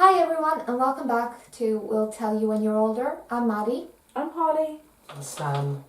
Hi everyone and welcome back to We'll Tell You When You're Older. I'm Maddie. I'm Holly. I'm Sam.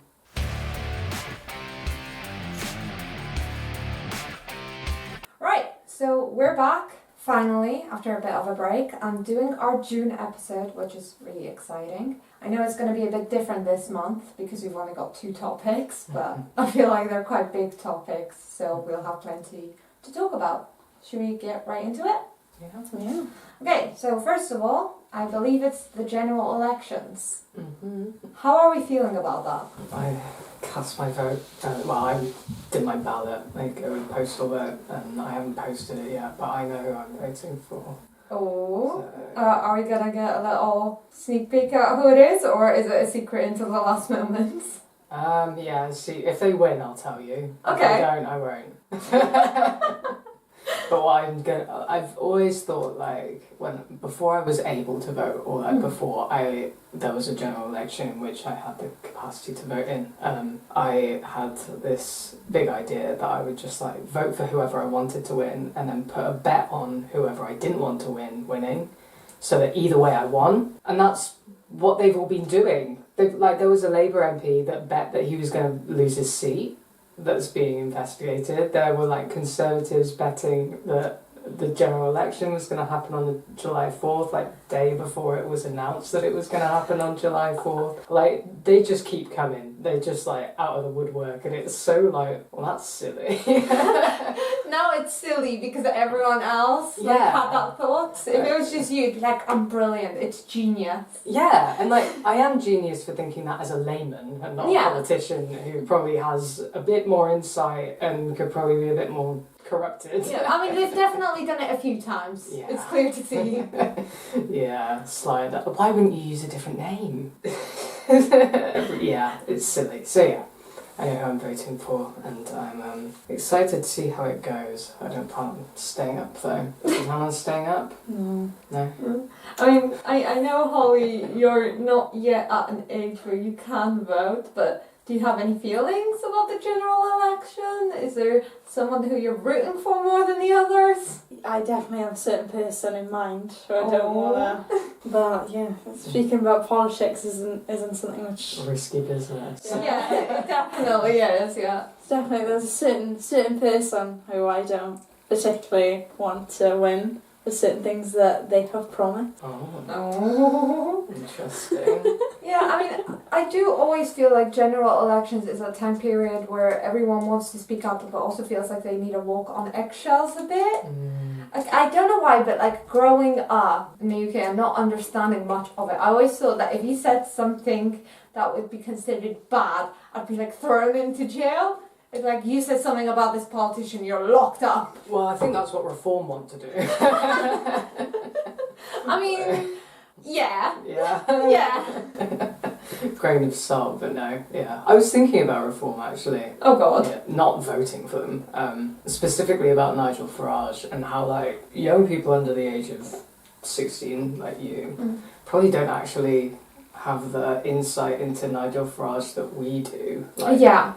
Right, so we're back finally after a bit of a break. I'm doing our June episode, which is really exciting. I know it's going to be a bit different this month because we've only got 2 topics, but I feel like they're quite big topics, so we'll have plenty to talk about. Should we get right into it? Yeah. Okay, so first of all, I believe it's the general elections. Mm-hmm. How are we feeling about that? I cast my vote. I did my ballot, like a postal vote, and I haven't posted it yet, but I know who I'm voting for. Oh, So, are we gonna get a little sneak peek at who it is, or is it a secret until the last moment? yeah, see, if they win, I'll tell you. Okay. If they don't, I won't. But what I've always thought, like, before I was able to vote, or like before there was a general election in which I had the capacity to vote in, I had this big idea that I would just like vote for whoever I wanted to win and then put a bet on whoever I didn't want to winning, so that either way I won. And that's what they've all been doing. There was a Labour MP that bet that he was going to lose his seat. That's being investigated. There were like Conservatives betting that the general election was going to happen on July 4th, like day before it was announced that it was going to happen on July 4th. Like, they just keep coming. They're just like out of the woodwork, and it's so like, well, that's silly. Now it's silly because everyone else had that thought. If it was just you, it'd be like, I'm brilliant, it's genius. Yeah, and like, I am genius for thinking that as a layman and not a politician who probably has a bit more insight and could probably be a bit more corrupted. Yeah, I mean, they've definitely done it a few times. Yeah. It's clear to see. Yeah, slide. Why wouldn't you use a different name? Yeah, it's silly. So yeah, I know who I'm voting for, and I'm excited to see how it goes. I don't plan on staying up though. Do you plan on staying up? No. No? I mean, I know, Holly, you're not yet at an age where you can vote, but do you have any feelings about the general election? Is there someone who you're rooting for more than the others? I definitely have a certain person in mind who I don't wanna. But yeah, speaking about politics isn't something which. Risky business. Yeah, it definitely is, yeah. Definitely, there's a certain person who I don't particularly want to win for certain things that they have promised. Oh. Interesting. Yeah, I mean, I do always feel like general elections is a time period where everyone wants to speak up, but also feels like they need to walk on eggshells a bit. Like, I don't know why, but like growing up in the UK and not understanding much of it, I always thought that if you said something that would be considered bad, I'd be like thrown into jail. It's like, you said something about this politician, you're locked up. Well, I think that's what Reform want to do. I mean, yeah. Yeah. Yeah. Grain of salt, but no. Yeah. I was thinking about Reform actually. Oh God. Yeah, not voting for them. Specifically about Nigel Farage and how like young people under the age of 16, like you, probably don't actually have the insight into Nigel Farage that we do. Like, Yeah.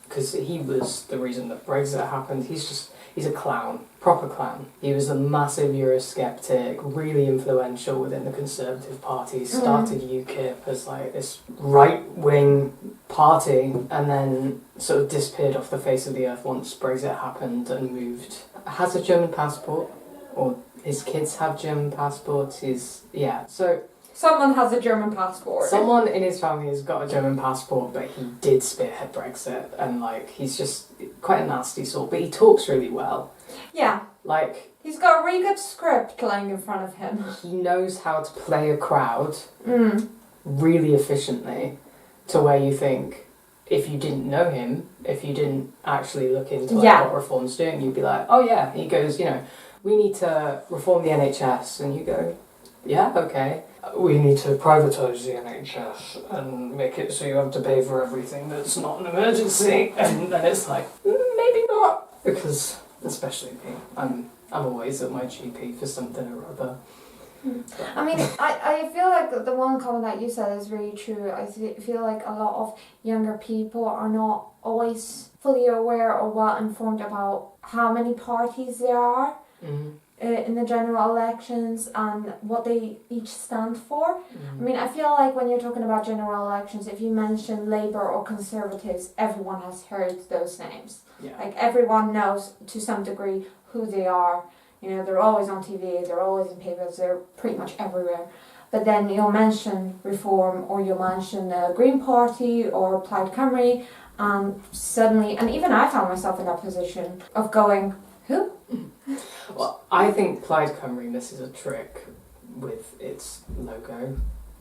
Because he was the reason that Brexit happened. He's a clown, proper clown. He was a massive Eurosceptic, really influential within the Conservative Party, started UKIP as like this right-wing party, and then sort of disappeared off the face of the earth once Brexit happened and moved. Has a German passport, or his kids have German passports. So Someone has a German passport. someone in his family has got a German passport, but he did spearhead Brexit, and like he's just quite a nasty sort, but he talks really well. Yeah. Like, He's got a really good script lying in front of him. he knows how to play a crowd really efficiently, to where you think, if you didn't know him, if you didn't actually look into what Reform's doing, you'd be like, oh yeah. He goes, we need to reform the NHS, and you go, yeah, okay. We need to privatise the NHS and make it so you have to pay for everything that's not an emergency. And then it's like, maybe not. Because, especially me, I'm always at my GP for something or other. I mean, I feel like the one comment that you said is really true. I feel like a lot of younger people are not always fully aware or well informed about how many parties there are. in the general elections and what they each stand for. I mean, I feel like when you're talking about general elections, if you mention Labour or Conservatives, everyone has heard those names. Yeah. Like everyone knows to some degree who they are. You know, they're always on TV, they're always in papers, they're pretty much everywhere. But then you'll mention Reform or you'll mention the Green Party or Plaid Cymru, and suddenly, and even I found myself in that position of going, who? Well, I think Plaid Cymru misses a trick with its logo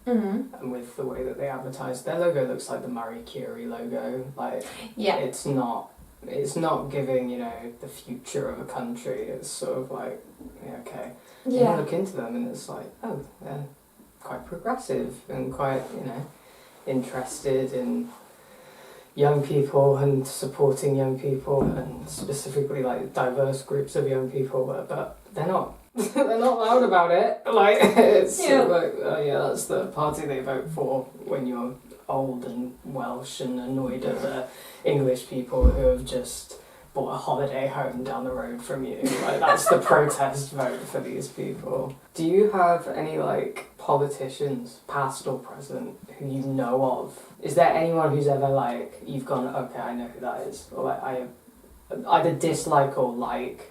Mm-hmm. and with the way that they advertise. Their logo looks like the Marie Curie logo. Like, Yeah. it's not giving, you know, the future of a country. It's sort of like, yeah, okay. And you Yeah. look into them and it's like, oh, they're quite progressive and quite, you know, interested in young people and supporting young people and specifically like diverse groups of young people, but they're not they're not loud about it. Like, it's Yeah. like, oh yeah, that's the party they vote for when you're old and Welsh and annoyed at the English people who have just bought a holiday home down the road from you. Like, that's the protest vote for these people. Do you have any like politicians, past or present, who you know of? Is there anyone who's ever like you've gone, okay, I know who that is, or like I either dislike or like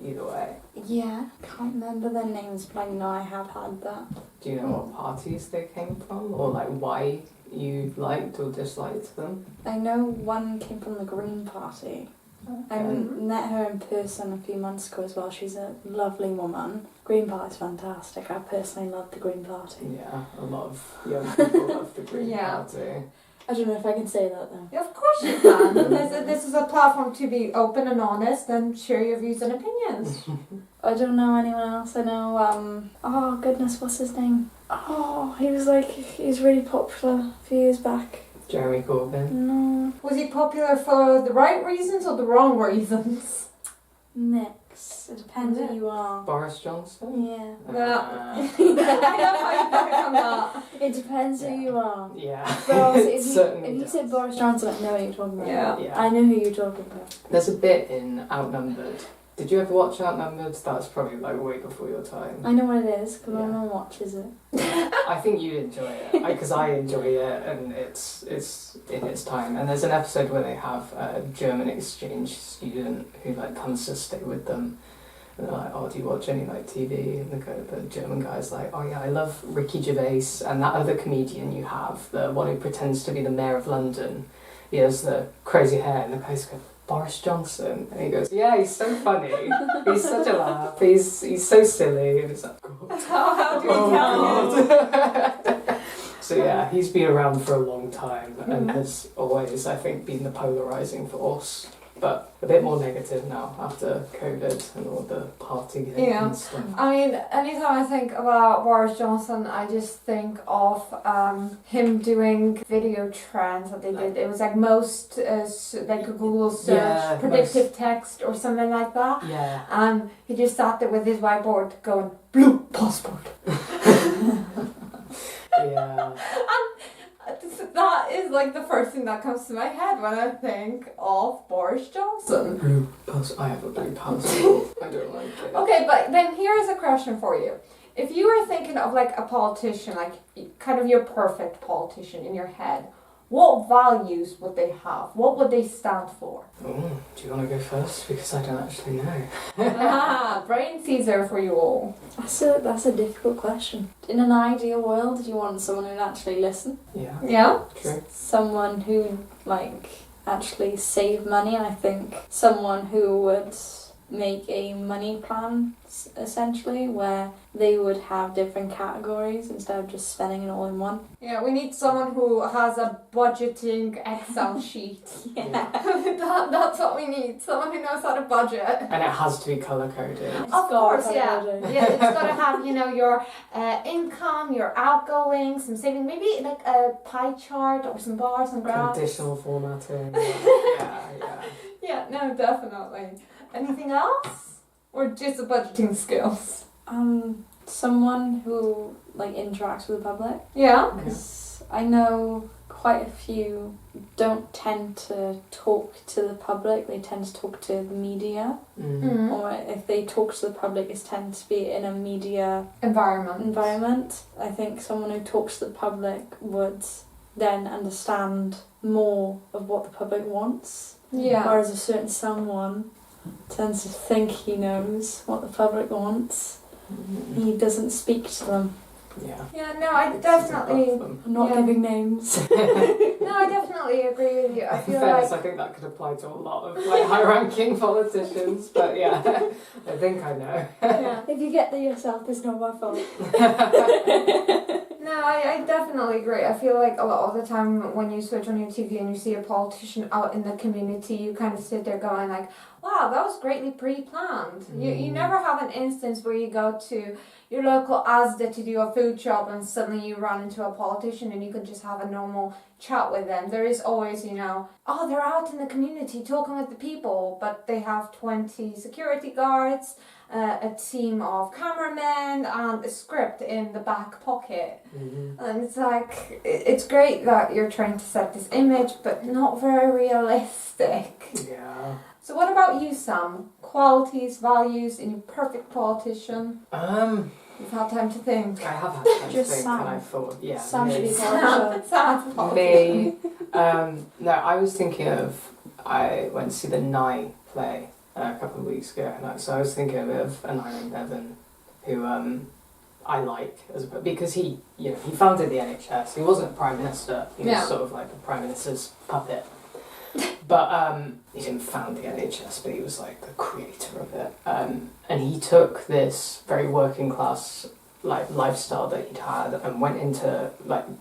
either way? Yeah, can't remember their names, but I know I have had that. Do you know what parties they came from, or like why you liked or disliked them? I know one came from the Green Party. I met her in person a few months ago as well. She's a lovely woman. Green Party's fantastic. I personally love the Green Party. Yeah, a lot of young people love the Green Yeah. Party. I don't know if I can say that though. Yeah, of course you can. This is a platform to be open and honest and share your views and opinions. I don't know anyone else. I know, oh goodness, what's his name? Oh, he was really popular a few years back. Jeremy Corbyn. No, Was he popular for the right reasons or the wrong reasons? mix. It depends who you are. Boris Johnson. Yeah. I love how you back on that. It depends who you are. Yeah. But also, It if certainly you does. said Boris Johnson, I know what you're talking about. Yeah. Yeah. I know who you're talking about. There's a bit in Outnumbered. Did you ever watch Outnumbered? That's probably like way before your time. I know what it is because my Yeah. mum watches it. I think you'd enjoy it because I enjoy it, and it's in its time. And there's an episode where they have a German exchange student who like comes to stay with them. And they're like, oh, do you watch any like TV? And the German guy's like, oh yeah, I love Ricky Gervais and that other comedian you have, the one who pretends to be the mayor of London. He has the crazy hair, and the guy's going, Boris Johnson, and he goes, yeah, he's so funny. He's such a laugh. He's so silly, and it's like, God. How do we Oh, tell God. So yeah, he's been around for a long time and Mhm. has always, I think, been the polarising force. But a bit more negative now after COVID and all the partying Yeah. and stuff. I mean, anytime I think about Boris Johnson, I just think of him doing video trends that they did. It was like most, like a Google search, Yeah, predictive text or something like that. Yeah. And he just sat there with his whiteboard going, blue passport. Yeah. That is like the first thing that comes to my head when I think of Boris Johnson. Blue passport. I have a blue passport. I don't like it. Okay, but then here's a question for you. If you were thinking of like a politician, like kind of your perfect politician in your head, what values would they have? What would they stand for? Oh, do you want to go first? Because I don't actually know. Ah, brain teaser for you all. That's a difficult question. In an ideal world, do you want someone who'd actually listen? Yeah. Yeah? True. Someone who actually save money. I think someone who would make a money plan essentially where they would have different categories instead of just spending it all in one. Yeah, we need someone who has a budgeting Excel sheet. Yeah. That's what we need. Someone who knows how to budget. And it has to be colour coded. Of course, yeah. Order. Yeah, it's got to have, your income, your outgoings, some saving, maybe like a pie chart or some bars and graphs. Conditional formatting. Yeah. Yeah, no, definitely. Anything else? Or just the budgeting skills? Someone who interacts with the public. Yeah. Because I know quite a few don't tend to talk to the public, they tend to talk to the media. Mm. Or if they talk to the public, it tends to be in a media Environment. I think someone who talks to the public would then understand more of what the public wants. Yeah. Whereas a certain someone tends to think he knows what the public wants. He doesn't speak to them. Yeah. Yeah, no, I definitely... I'm not Yeah. giving names. No, I definitely agree with you. I In feel fairness, like... I think that could apply to a lot of like high-ranking politicians, but yeah, I think I know. Yeah. If you get there yourself, it's not my fault. No, I definitely agree. I feel like a lot of the time when you switch on your TV and you see a politician out in the community, you kind of sit there going like, wow, that was greatly pre-planned. You never have an instance where you go to your local Asda to do a food shop and suddenly you run into a politician and you can just have a normal chat with them. There is always, oh, they're out in the community talking with the people, but they have 20 security guards, a team of cameramen, and a script in the back pocket. Mm-hmm. And it's like, it's great that you're trying to set this image, but not very realistic. Yeah. So what about you, Sam? Qualities, values in your perfect politician? You've had time to think. I have had time to Just think, Sam. and I thought, yeah, Sam should me. be politician. Sam's a politician. Me. No, I was thinking of. I went to see the Nye play a couple of weeks ago, and so I was thinking of Aneurin Bevan, who I like because he founded the NHS. He wasn't a prime minister. He was sort of like a prime minister's puppet. But he didn't found the NHS, but he was like the creator of it. And he took this very working class like lifestyle that he'd had and went into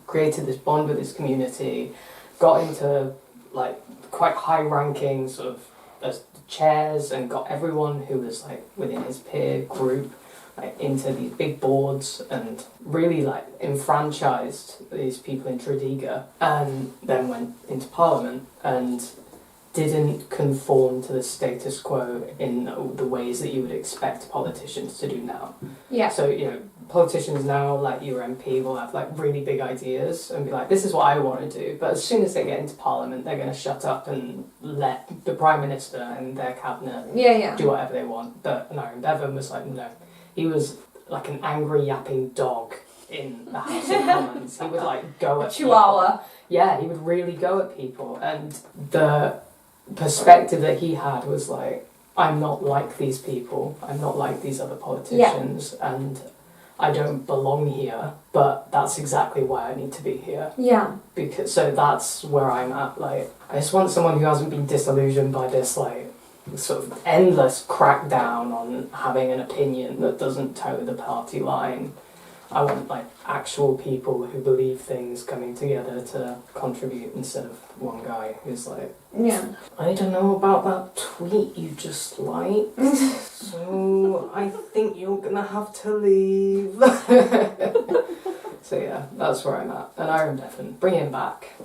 created this bond with his community, got into like quite high ranking sort of chairs and got everyone who was like within his peer group like into these big boards and really like enfranchised these people in Tredegar, and then went into Parliament and didn't conform to the status quo in the ways that you would expect politicians to do now. Yeah. So, politicians now, like your MP, will have like really big ideas and be like, this is what I want to do. But as soon as they get into Parliament, they're going to shut up and let the Prime Minister and their cabinet do whatever they want. But Aneurin Bevan was like, no. He was like an angry yapping dog in the House of Commons. He would like go at Chihuahua. people. Yeah, he would really go at people. And the perspective that he had was like, I'm not like these people. I'm not like these other politicians. And I don't belong here. But that's exactly why I need to be here. Yeah. So that's where I'm at. Like, I just want someone who hasn't been disillusioned by this like sort of endless crackdown on having an opinion that doesn't toe the party line. I want like actual people who believe things coming together to contribute instead of one guy who's like, I don't know about that tweet you just liked, so I think you're gonna have to leave. So yeah, that's where I'm at. And Aneurin Bevan, bring him back.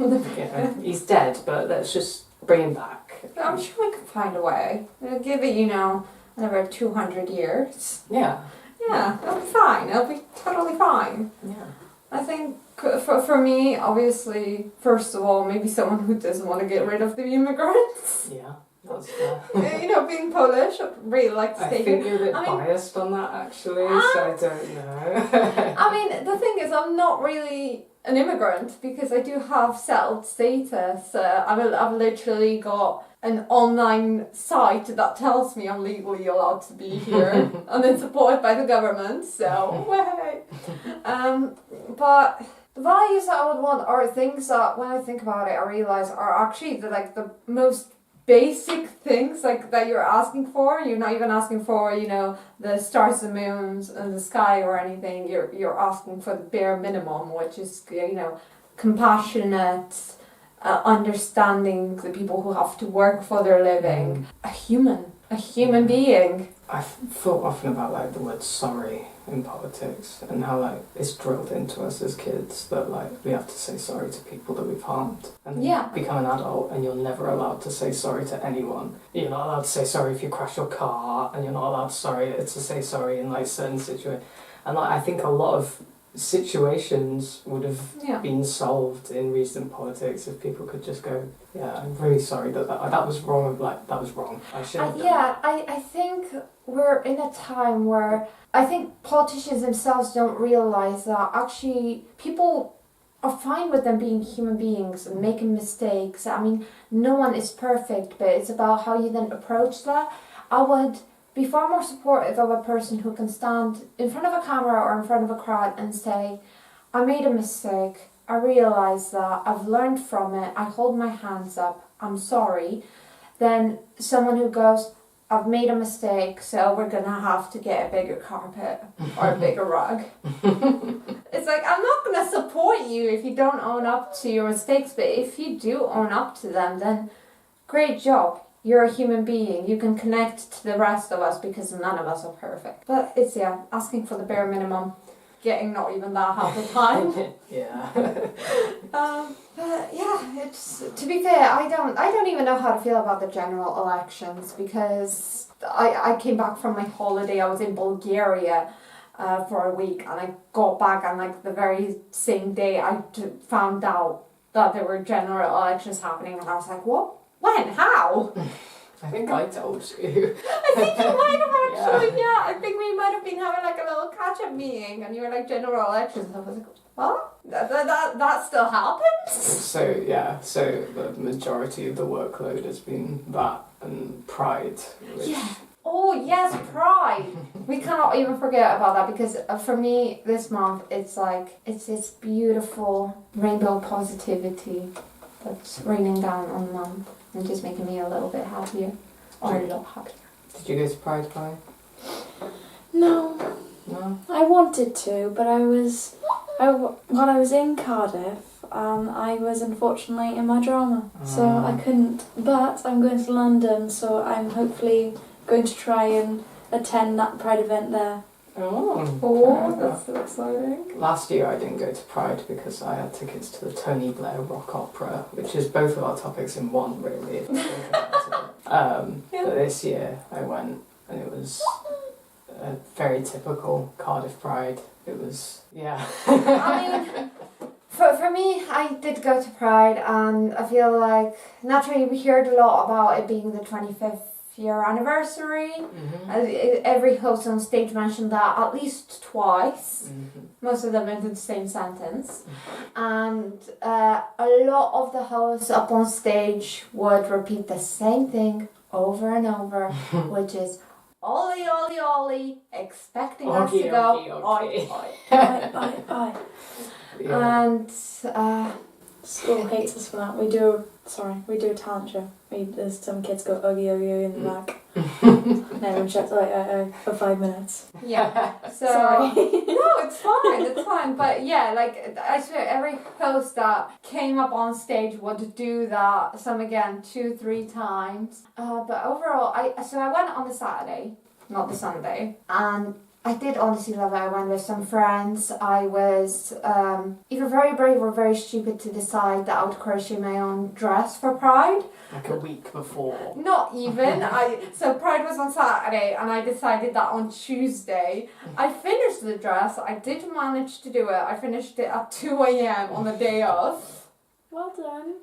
He's dead, but let's just bring him back. I'm sure we can find a way. We'll give it, another 200 years. Yeah. Yeah, it'll be fine. It'll be totally fine. Yeah. I think for me, obviously, first of all, maybe someone who doesn't want to get rid of the immigrants. Yeah, that's fair. Being Polish, I'd really like to I stay think here. you're a bit biased on that actually, so I don't know. I mean, the thing is, I'm not really an immigrant because I do have settled status. I've literally got an online site that tells me I'm legally allowed to be here and it's supported by the government, so way. But the values that I would want are things that when I think about it I realise are actually the most basic things that you're asking for. You're not even asking for, the stars and moons and the sky or anything. You're asking for the bare minimum, which is, compassionate, understanding the people who have to work for their living. A human being. I've thought often about the word sorry in politics and how it's drilled into us as kids that we have to say sorry to people that we've harmed. And then you become an adult and you're never allowed to say sorry to anyone. You're not allowed to say sorry if you crash your car, and you're not allowed to say sorry in certain situations. And I think a lot of situations would have Yeah. been solved in recent politics if people could just go, yeah, I'm really sorry that was wrong. Like that was wrong. I should have done that. I think we're in a time where I think politicians themselves don't realize that actually people are fine with them being human beings and making mistakes. I mean, no one is perfect, but it's about how you then approach that. I would be far more supportive of a person who can stand in front of a camera or in front of a crowd and say, I made a mistake, I realise that, I've learned from it, I hold my hands up, I'm sorry, than someone who goes, I've made a mistake, so we're gonna have to get a bigger carpet or a bigger rug. It's like, I'm not gonna support you if you don't own up to your mistakes, but if you do own up to them, then great job. You're a human being. You can connect to the rest of us because none of us are perfect. But it's, asking for the bare minimum, getting not even that half the time. Yeah. But yeah, it's, to be fair, I don't even know how to feel about the general elections because I came back from my holiday. I was in Bulgaria for a week and I got back and like the very same day I found out that there were general elections happening and I was like, what? When? How? I think I told you. I think you might have actually, yeah. I think we might have been having like a little catch-up meeting and you were like, general elections. And I was like, what? That still happens? So the majority of the workload has been that and Pride. Which... Yeah. Oh, yes, Pride. We cannot even forget about that because for me, this month, it's like, it's this beautiful rainbow positivity that's raining down on the month. And just making me a little bit happier, or a lot happier. Did you go to Pride Pie? No. No? I wanted to, but while I was in Cardiff, I was unfortunately in my drama, so I couldn't. But I'm going to London, so I'm hopefully going to try and attend that Pride event there. Oh, that's so exciting. Last year I didn't go to Pride because I had tickets to the Tony Blair Rock Opera, which is both of our topics in one, really, if you think about it. But this year I went and it was a very typical Cardiff Pride. It was, yeah. I mean, for me, I did go to Pride and I feel like, naturally we heard a lot about it being the 25th year anniversary. Mm-hmm. Every host on stage mentioned that at least twice. Mm-hmm. Most of them in the same sentence. And a lot of the hosts up on stage would repeat the same thing over and over, which is Ollie, Ollie, Ollie, expecting us to go oi, oi. Oi. Yeah. And School hates us for that. We do a talent show. There's some kids go oogie oogie in the back. And everyone shouts oi for 5 minutes. yeah, so Sorry. no, it's fine. But yeah, like I swear, every host that came up on stage would do that. Some again 2-3 times. But overall, I went on the Saturday, not the Sunday, and I did honestly love it. I went with some friends. I was either very brave or very stupid to decide that I would crochet my own dress for Pride. Like a week before. Not even. So Pride was on Saturday and I decided that on Tuesday. I finished the dress. I did manage to do it. I finished it at 2 a.m. on the day off. Well done.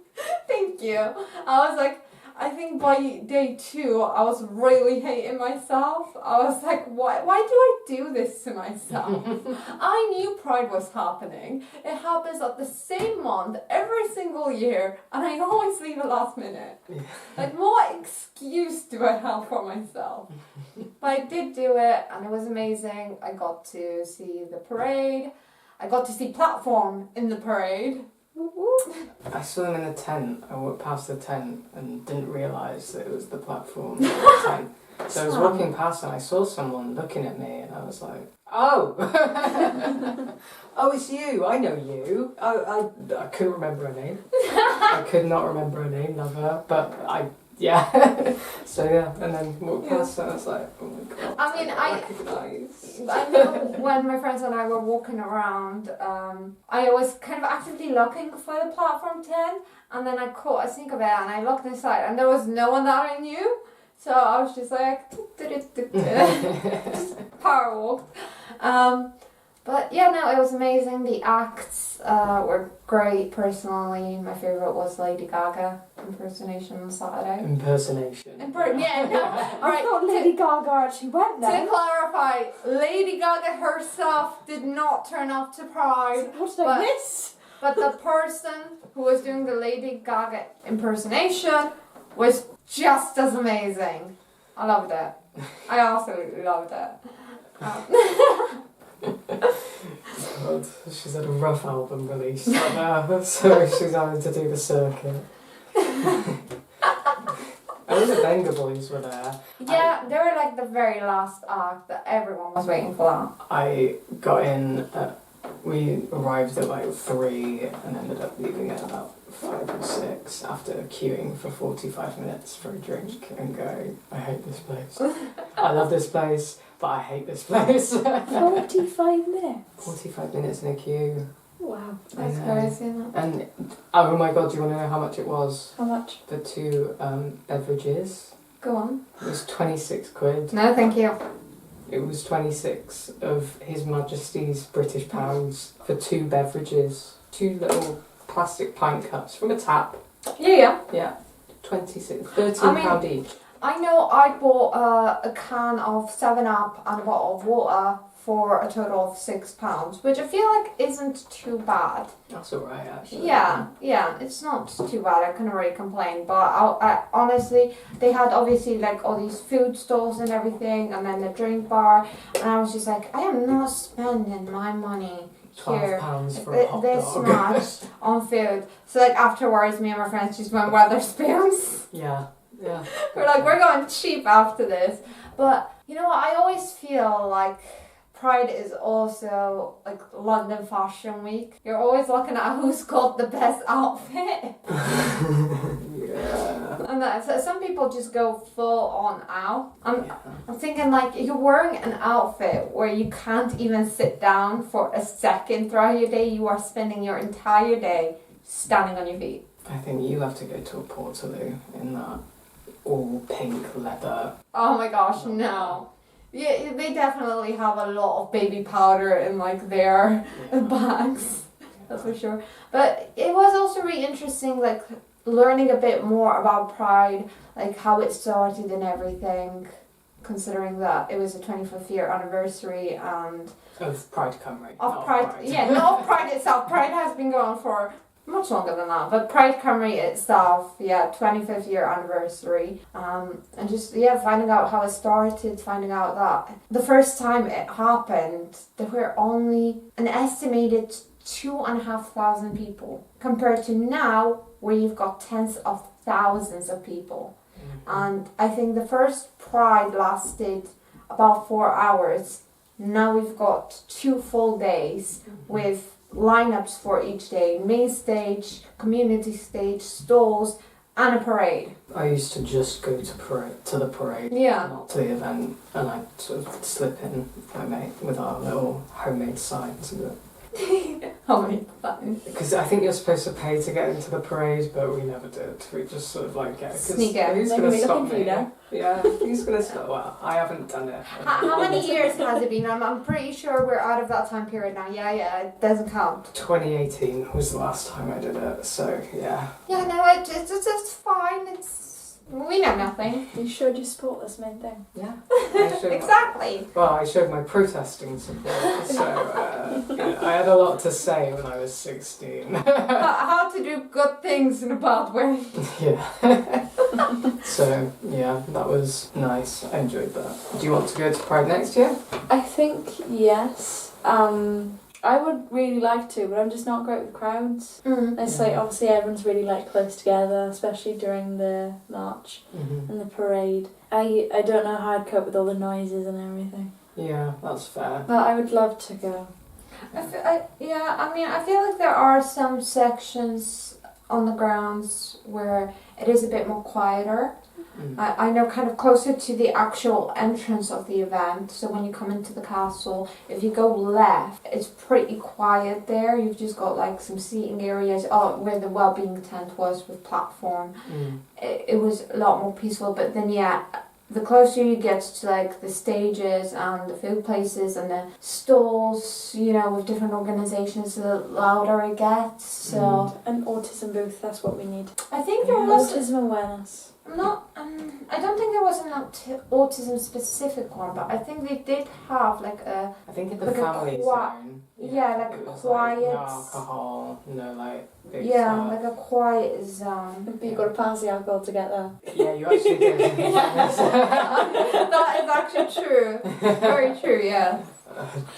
Thank you. I was like, I think by day 2, I was really hating myself. I was like, why do I do this to myself? I knew Pride was happening. It happens at the same month every single year, and I always leave it last minute. Yeah. Like, what excuse do I have for myself? But I did do it, and it was amazing. I got to see the parade. I got to see Platform in the parade. I saw them in a tent. I walked past the tent and didn't realise that it was the Platform tent. So I was walking past and I saw someone looking at me and I was like, oh! Oh, it's you. I know you. I couldn't remember her name. I could not remember her name, love her. But yeah. So yeah, and then walked past and I was like, oh my god. I mean, I know when my friends and I were walking around, I was kind of actively looking for the Platform 10, and then I caught a sneak of it and I looked inside and there was no one that I knew. So I was just like, just power walked. But yeah, no, it was amazing. The acts were great. Personally, my favorite was Lady Gaga impersonation on Saturday. Impersonation. Yeah, no. All right. I thought Lady Gaga actually went To there. clarify, Lady Gaga herself did not turn up to Pride, What did I miss? but the person who was doing the Lady Gaga impersonation was just as amazing. I loved it. I absolutely loved it. God, she's had a rough album release, so she's having to do the circuit. I think the Venga Boys were there. Yeah, they were like the very last act that everyone was waiting for. I got in we arrived at like 3 and ended up leaving at about 5 or 6 after queuing for 45 minutes for a drink and going, I hate this place. I love this place, but I hate this place. 45 minutes. 45 minutes in a queue. Wow. That's I know. crazy, isn't it? And oh my god, do you want to know how much it was? How much? The 2 beverages? Go on. It was 26 quid. No, thank you. It was 26 of His Majesty's British pounds for 2 beverages. 2 little plastic pint cups from a tap. Yeah. Yeah. 26, £13 each. I know I bought a can of 7-Up and a bottle of water for a total of £6, which I feel like isn't too bad. That's alright actually. Yeah, it's not too bad. I couldn't really complain. But I honestly, they had obviously like all these food stalls and everything, and then the drink bar, and I was just like, I am not spending my money here £12 for a hot this dog. much on food. So like afterwards, me and my friends just went Weatherspoons. Yeah. We're like, we're going cheap after this. But you know what? I always feel like Pride is also like London Fashion Week. You're always looking at who's got the best outfit. Yeah. And so some people just go full on out. Yeah. I'm thinking like you're wearing an outfit where you can't even sit down for a second throughout your day. You are spending your entire day standing on your feet. I think you have to go to a Portaloo in that all pink leather. Oh my gosh, no. Yeah, they definitely have a lot of baby powder in like their bags. That's for sure. But it was also really interesting, like learning a bit more about Pride, like how it started and everything, considering that it was the 25th year anniversary and Of Pride Cymru. of not Pride. Yeah, not of Pride itself. Pride has been going for much longer than that, but Pride Cymru itself, 25th year anniversary, and just finding out how it started, finding out that the first time it happened, there were only an estimated 2,500 people, compared to now where you've got tens of thousands of people. And I think the first Pride lasted about 4 hours. Now we've got 2 full days with lineups for each day, main stage, community stage, stalls, and a parade. I used to just go to the parade, Yeah. not to the event, and I'd sort of slip in with our little homemade signs. How many times? Because I think you're supposed to pay to get into the parade, but we never did. We just sort of like get. Sneak in. Who's They're going gonna to be stop looking for me? you now. Yeah, who's going to stop? Well, I haven't done it. How many years has it been? I'm pretty sure we're out of that time period now. Yeah, it doesn't count. 2018 was the last time I did it, so yeah. Yeah, no, it's fine. We know nothing. You showed your support, that's the main thing. Yeah. I showed Exactly. I showed my protesting support, so I had a lot to say when I was 16. How to do good things in a bad way. Yeah. So, yeah, that was nice. I enjoyed that. Do you want to go to Pride next year? I think yes. I would really like to, but I'm just not great with crowds. It's like obviously everyone's really like close together, especially during the march and the parade. I don't know how I'd cope with all the noises and everything. Yeah, that's fair. But I would love to go. I feel like there are some sections on the grounds where it is a bit more quieter. I know kind of closer to the actual entrance of the event, so when you come into the castle, if you go left, it's pretty quiet there. You've just got like some seating areas where the well-being tent was with platform. It was a lot more peaceful, but then the closer you get to like the stages and the food places and the stalls, you know, with different organisations, the louder it gets. So An autism booth, that's what we need. I think there was Autism awareness. I don't think there was an autism specific one, but I think they did have like a I think in the like a family zone. like it a was quiet. Like, no alcohol, no like big Yeah, stuff. like a quiet zone. But you've got to pass the alcohol to get there. Yeah, you actually did. That is actually true. Very true. Yeah.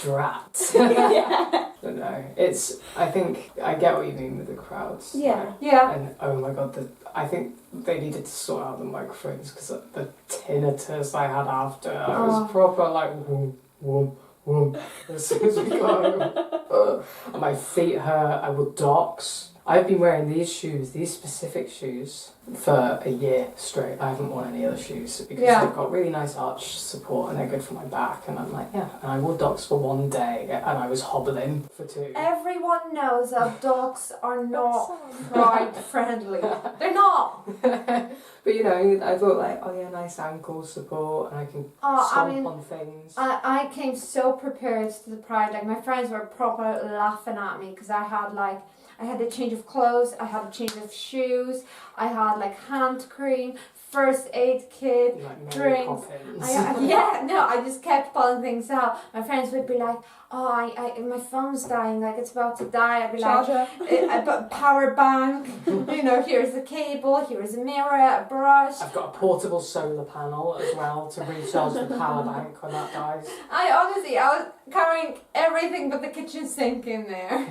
Drat. Yeah. But no, it's. I think I get what you mean with the crowds. Yeah. Like, Yeah. and oh my god, I think they needed to sort out the microphones because the tinnitus I had after, I was proper like whoom whoom whoom as soon as we got home. And my feet hurt. I would docs. I've been wearing these shoes, these specific shoes, for a year straight. I haven't worn any other shoes because they've got really nice arch support and they're good for my back. And I'm like, yeah. And I wore docs for one day and I was hobbling for two. Everyone knows that dogs are not pride friendly. They're not. But you know, I thought like, oh yeah, nice ankle support and I can stomp on things. I came so prepared to the pride. Like my friends were proper laughing at me because I had a change of clothes, I had a change of shoes, I had like hand cream, first aid kit, like drinks. I just kept pulling things out. My friends would be like, oh, my phone's dying, like it's about to die. I'd be Charger. like, I put power bank, you know, here's the cable, here's a mirror, a brush. I've got a portable solar panel as well to recharge the power bank when that dies. I was carrying everything but the kitchen sink in there.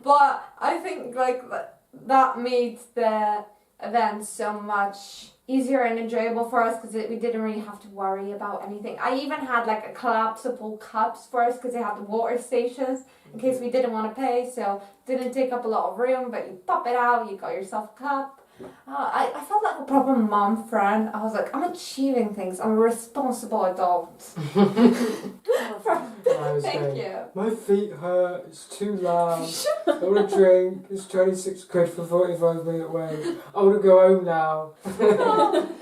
But I think like that made the event so much easier and enjoyable for us because we didn't really have to worry about anything. I even had like a collapsible cups for us because they had the water stations in case we didn't want to pay, so didn't take up a lot of room, but you pop it out, you got yourself a cup. I felt like a proper mom friend. I was like, I'm achieving things. I'm a responsible adult. Thank you. My feet hurt, it's too loud. I want to drink, it's 26 quid for 45-minute wait. I want to go home now.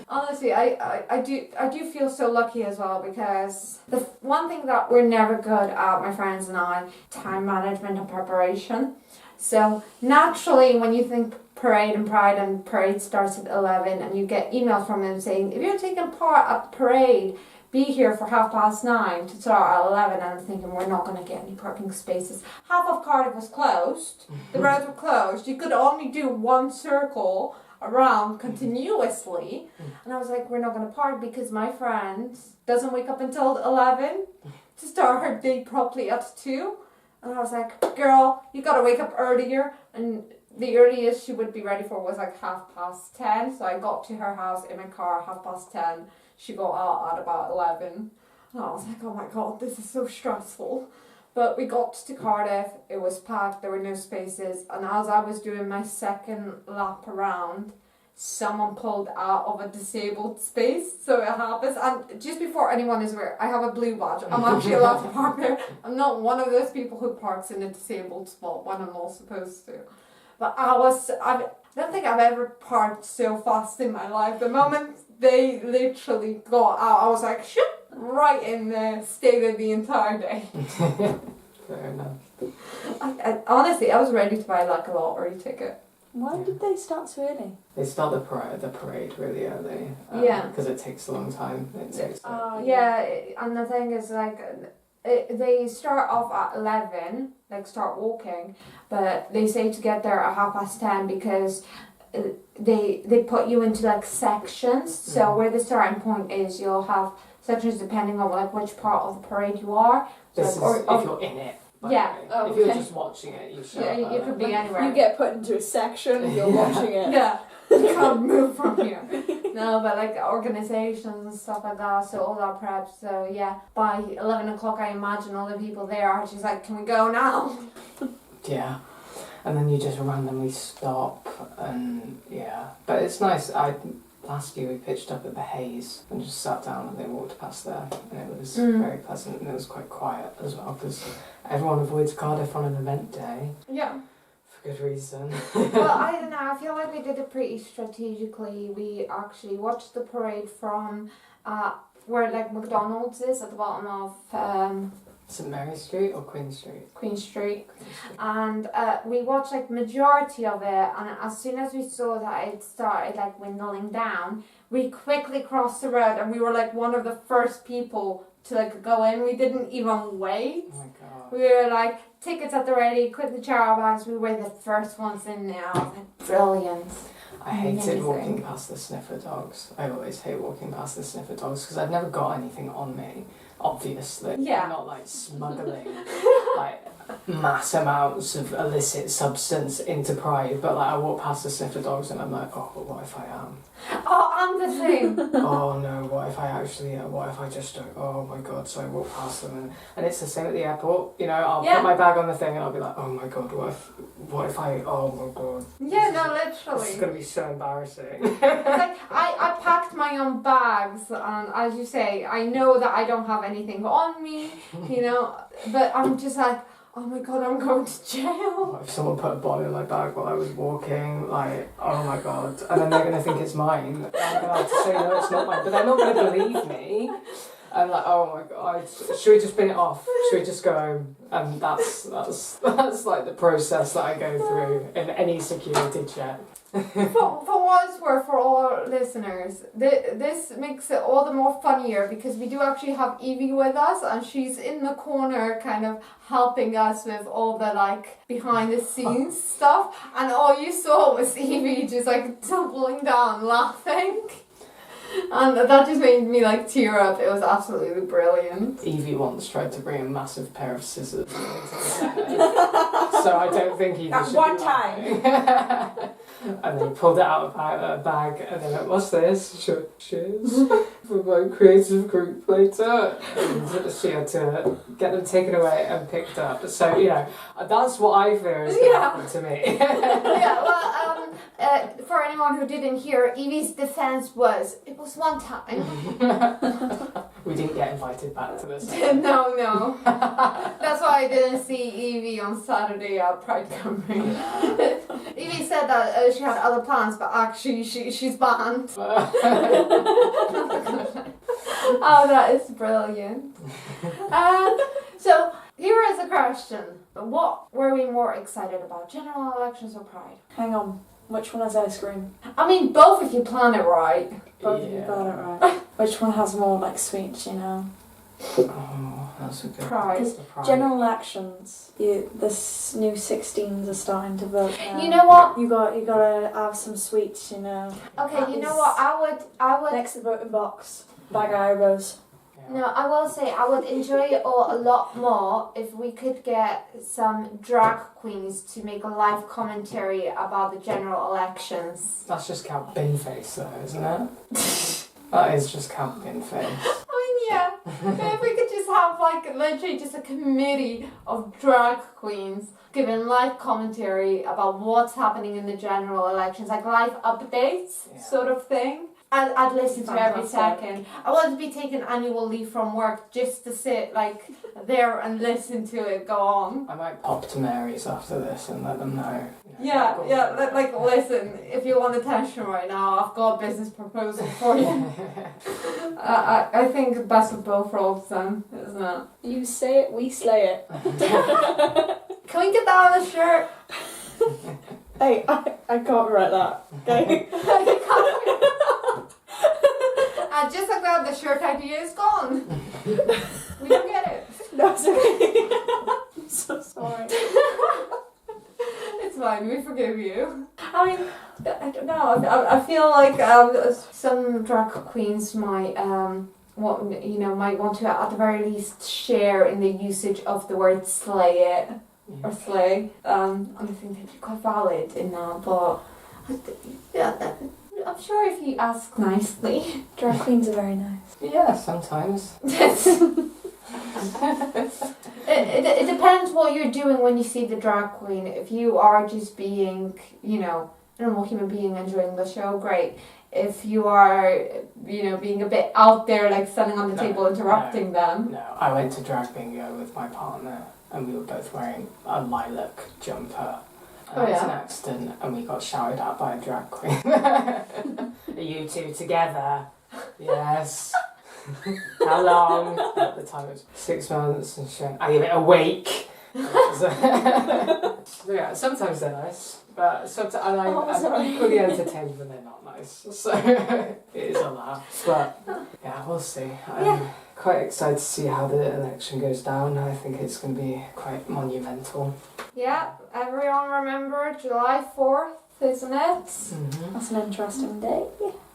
Honestly, I do feel so lucky as well because the one thing that we're never good at, my friends and I, time management and preparation. So naturally, when you think parade and parade starts at 11 and you get emails from them saying, if you're taking part at the parade, be here for 9:30 to start at 11. And I'm thinking, we're not going to get any parking spaces. Half of Cardiff was closed. The roads were closed. You could only do one circle around continuously. And I was like, we're not going to park because my friend doesn't wake up until 11 to start her day properly at 2. And I was like, girl, you got to wake up earlier. And the earliest she would be ready for was like 10:30. So I got to her house in my car 10:30. She got out at about 11. And I was like, oh my god, this is so stressful. But we got to Cardiff, it was packed, there were no spaces. And as I was doing my second lap around, someone pulled out of a disabled space. So it happens. And just before anyone is aware, I have a blue badge. I'm actually allowed to park there. I'm not one of those people who parks in a disabled spot when I'm not supposed to. But I don't think I've ever parked so fast in my life. The moment they literally got out, I was like, shoot, right in there, stayed there the entire day. Fair enough. Honestly, I was ready to buy like a lottery ticket. Why did they start so early? They start the parade really early. Yeah. Because it takes a long time. It takes. And the thing is like, they start off at 11, like start walking, but they say to get there at 10:30 because they put you into like sections. So where the starting point is, you'll have sections depending on like which part of the parade you are. So This like, is if you're in it. Yeah. If you're just watching it, you show up. You could be anywhere. You get put into a section and you're watching it. Yeah, you can't move from here. No, but like organisations and stuff like that, so all that prep. So yeah, by 11 o'clock, I imagine all the people there are just like, can we go now? Yeah. And then you just randomly stop and yeah. But it's nice. Last year we pitched up at the Hayes and just sat down and they walked past there and it was very pleasant and it was quite quiet as well because everyone avoids Cardiff on an event day. Yeah. For good reason. Well, I don't know. I feel like we did it pretty strategically. We actually watched the parade from where like McDonald's is at the bottom of St Mary Street or Queen Street? Queen Street. Queen Street. And we watched like majority of it, and as soon as we saw that it started like dwindling down, we quickly crossed the road, and we were like one of the first people to like go in. We didn't even wait. Oh my god. We were like tickets at the ready, quickly check our bags. We were the first ones in there. I was like, brilliant. I hated Amazing. walking past the sniffer dogs. I always hate walking past the sniffer dogs because I've never got anything on me, obviously. Yeah. I'm not like smuggling like mass amounts of illicit substance into Pride, but like I walk past the sniffer dogs and I'm like, oh, but what if I am? Oh, I'm the same. Oh no, what if I actually, what if I just don't, oh my god, so I walk past them and it's the same at the airport, you know, I'll Yeah. put my bag on the thing and I'll be like, oh my god, what if I, oh my god. Yeah, no, This is literally. going to be so embarrassing. It's like I packed my own bags, and as you say, I know that I don't have anything on me, you know, but I'm just like, oh my god, I'm going to jail. What if someone put a bottle in my bag while I was walking? Like, oh my god. And then they're going to think it's mine. I'm going to have to say, no, it's not mine. But they're not going to believe me. I'm like, oh my god, should we just bin it off? Should we just go home? And that's like the process that I go through in any security check. For what it's worth, for all our listeners, this makes it all the more funnier because we do actually have Evie with us, and she's in the corner kind of helping us with all the like behind the scenes stuff, and all you saw was Evie just like tumbling down laughing. And that just made me like tear up. It was absolutely brilliant. Evie once tried to bring a massive pair of scissors into the set. So I don't think Evie At should one be time. laughing. And then he pulled it out of her bag and then went, what's this? Cheers for my creative group later. And she had to get them taken away and picked up. So, you know, that's what I fear is going to happen to me. Yeah, well, for anyone who didn't hear, Evie's defense was, it was one time. We didn't get invited back to this. No. That's why I didn't see Evie on Saturday at Pride Campaign. Evie said that she had other plans, but actually she's banned. Oh, that is brilliant. So here is a question. What were we more excited about, general elections or Pride? Hang on. Which one has ice cream? I mean, both if you plan it right. Both of you got it right. Which one has more like sweets, you know? Oh, that's a good Pride. that's the Pride. General elections. This new 16s are starting to vote now. You know what? You gotta have some sweets, you know. Okay, you know what? I would. Next to the voting box, bag of eyebrows. No, I will say I would enjoy it all a lot more if we could get some drag queens to make a live commentary about the general elections. That's just Count Binface though, isn't it? That is just Count Binface. I mean, yeah. But if we could just have like literally just a committee of drag queens giving live commentary about what's happening in the general elections, like live updates sort of thing. I'd listen to every second. I would be taking annual leave from work just to sit like there and listen to it go on. I might pop to Mary's after this and let them know. Like listen, if you want attention right now, I've got a business proposal for you. I think best of both worlds then, isn't it? You say it, we slay it. Can we get that on a shirt? Hey, I can't write that. Okay. And just like that, the shirt idea is gone. We don't get it. No, it's okay. I'm so sorry. It's fine, we forgive you. I mean, I don't know. I feel like some drag queens might might want to at the very least share in the usage of the word slay it or slay. And I think they'd be quite valid in that, but yeah, I'm sure if you ask nicely. Drag queens are very nice. Yeah, sometimes. It depends what you're doing when you see the drag queen. If you are just being, a normal human being enjoying the show, great. If you are, being a bit out there, like standing on the table interrupting them. No, I went to drag bingo with my partner and we were both wearing a lilac jumper. And it was an accident, and we got shouted at by a drag queen. Are you two together? Yes. How long? At the time it was 6 months, and she went, are you awake? So, yeah, sometimes they're nice, but sometimes I'm equally entertained when they're not nice. So it is a laugh, but yeah, we'll see. I'm quite excited to see how the election goes down. I think it's going to be quite monumental. Yeah, everyone remember July 4th, isn't it? Mm-hmm. That's an interesting day.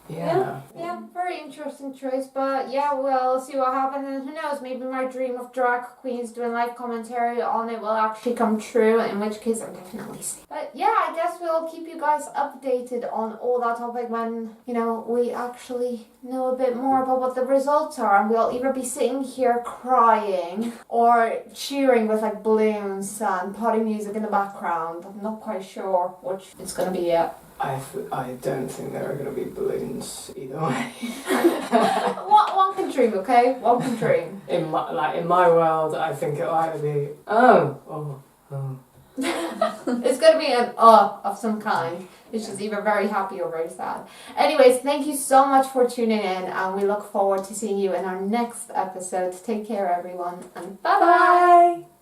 Yeah. Yeah, very interesting choice, but yeah, we'll see what happens, and who knows, maybe my dream of drag queens doing live commentary on it will actually come true, in which case I'm definitely see. But yeah, I guess we'll keep you guys updated on all that topic when, you know, we actually know a bit more about what the results are, and we'll either be sitting here crying or cheering with like balloons and potty music in the background. I'm not quite sure which it's gonna be yet. I don't think there are going to be balloons either way. One can dream, okay? One can dream. In my world, I think it'll either be oh. It's gonna be an of some kind, which is either very happy or very sad. Anyways, thank you so much for tuning in, and we look forward to seeing you in our next episode. Take care, everyone, and bye bye.